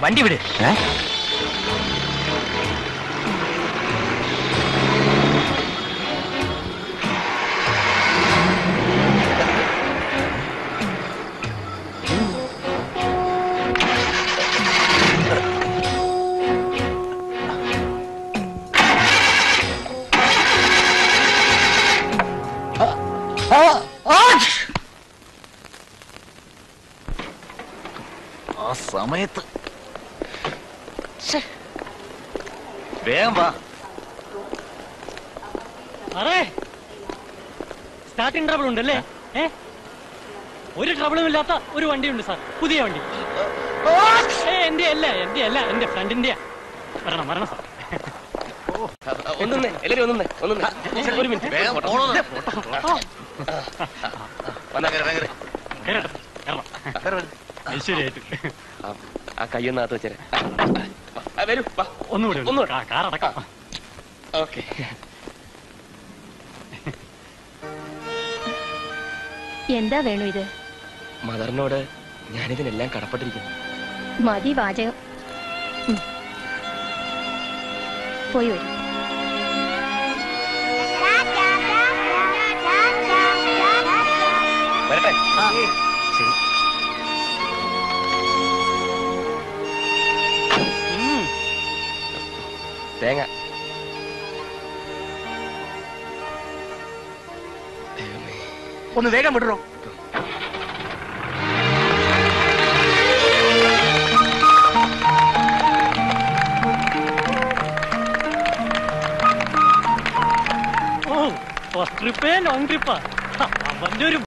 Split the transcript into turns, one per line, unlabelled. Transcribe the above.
വണ്ടി വിട്. ആ സമയത്ത് വേഗം വാ.
സ്റ്റാർട്ടിംഗ് ട്രബിൾ ഉണ്ടല്ലേ? ഒരു ട്രബിളും ഇല്ലാത്ത ഒരു വണ്ടിയുണ്ട് സാർ, പുതിയ വണ്ടി. എന്റെ അല്ല, എന്റെ ഫ്രണ്ടിന്റെ. വരണം സാർ.
എല്ലാരും ഒരു മിനിറ്റ്.
ഐശ്വര്യായിട്ട്
ആ കയ്യൊന്നകത്ത് വെച്ചേരെ.
ഒന്നുകൂടെ കാറടക്കാം.
ഓക്കെ.
എന്താ വേണു ഇത്?
മദറിനോട് ഞാനിതിനെല്ലാം കടപ്പെട്ടിരിക്കുന്നു.
മതി വാചകം. പോയി വരും.
വരട്ടെ. ശരി. തേങ്ങ.
ഒന്ന് വേഗം വിടറോ.
First ട്രിപ്പേ long ട്രിപ്പാ. അവന്റെ ഒരു